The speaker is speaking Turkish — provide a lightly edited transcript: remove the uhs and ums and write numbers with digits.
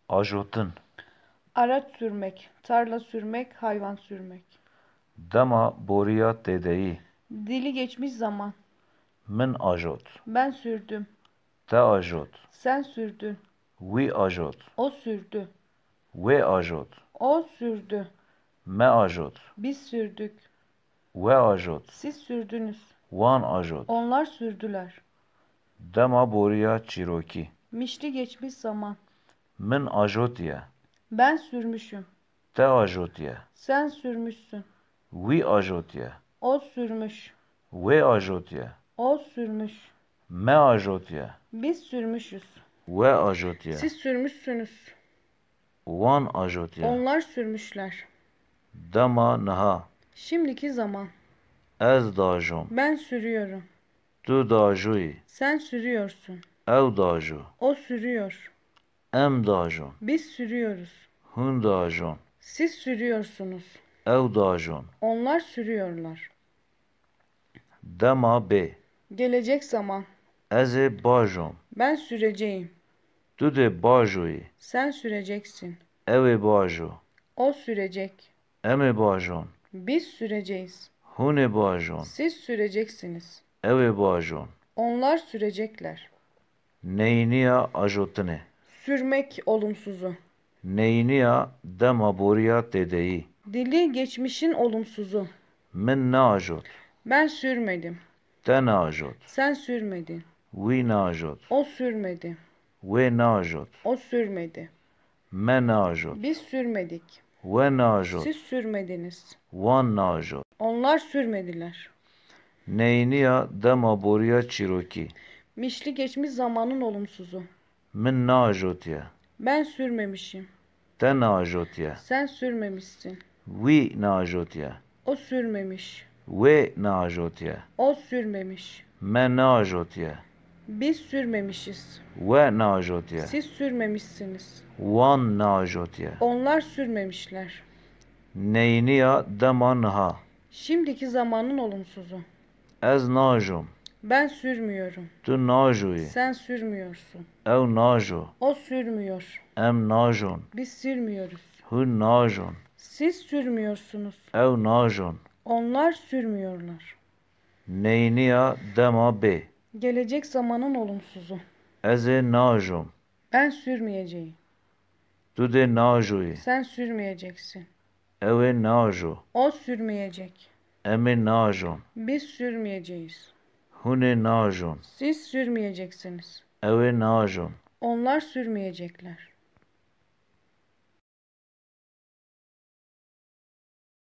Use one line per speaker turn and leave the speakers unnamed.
Ajotin.
Araç sürmek, tarla sürmek, hayvan sürmek.
Dema boriya têdeyî.
Dili geçmiş zaman.
Min ajot.
Ben sürdüm.
Te ajot.
Sen sürdün.
Wî ajot.
O sürdü.
Wê ajot.
O sürdü.
Me ajot.
Biz sürdük.
We ajot.
Siz sürdünüz.
Wan ajot.
Onlar sürdüler.
Dema boriya çîrokî.
Mişli geçmiş zaman.
Min ajotiye.
Ben sürmüşüm.
Te ajotiye.
Sen sürmüşsün.
Wî ajotiye.
O sürmüş.
Wê ajotiye.
O sürmüş.
Me ajotiye.
Biz sürmüşüz.
We ajotiye.
Siz sürmüşsünüz.
Wan ajotiye.
Onlar sürmüşler.
Dema niha.
Şimdiki zaman.
Ez dajom.
Ben sürüyorum.
Tu dajoyî.
Sen sürüyorsun.
Ew dajo.
O sürüyor.
Em dajon.
Biz sürüyoruz.
Hûn dajon.
Siz sürüyorsunuz.
Ew dajon.
Onlar sürüyorlar.
Dema bê.
Gelecek zaman.
Ez ê bajom.
Ben süreceğim.
Tu dê bajoyî.
Sen süreceksin.
Ew ê bajo.
O sürecek.
Em ê bajon.
Biz süreceğiz.
Hûn ê bajon.
Siz süreceksiniz.
Ew ê bajon.
Onlar sürecekler.
Neyniya ajotinê.
Sürmek olumsuzu.
Neyniya dema boriya têdeyî.
Dili geçmişin olumsuzu.
Min neajot.
Ben sürmedim.
Te neajot.
Sen sürmedin.
Wî neajot.
O sürmedi.
Wê neajot.
O sürmedi.
Me neajot.
Biz sürmedik.
We neajot.
Siz sürmediniz.
Wan neajot.
Onlar sürmediler.
Neyniya dema boriya çîrokî.
Mişli geçmiş zamanın olumsuzu.
Min neajotiye.
Ben sürmemişim.
Te neajotiye.
Sen sürmemişsin.
Wî neajotiye.
O sürmemiş.
Wê neajotiye.
O sürmemiş.
Me neajotiye.
Biz sürmemişiz.
We neajotiye.
Siz sürmemişsiniz.
Wan neajotiye.
Onlar sürmemişler.
Neyniya dema niha.
Şimdiki zamanın olumsuzu.
Ez najom.
Ben sürmüyorum.
Tu najoyî.
Sen sürmüyorsun.
Ew najo.
O sürmüyor.
Em najon.
Biz sürmüyoruz.
Hûn najon.
Siz sürmüyorsunuz.
Ew najon.
Onlar sürmüyorlar.
Neyniya dema bê.
Gelecek zamanın olumsuzu.
Ez ê najom.
Ben sürmeyeceğim.
Tu dê najoyî.
Sen sürmeyeceksin.
Ew ê najo.
O sürmeyecek.
Em ê najon.
Biz sürmeyeceğiz.
Hûn ê najon.
Siz sürmeyeceksiniz.
Ew ê najon.
Onlar sürmeyecekler.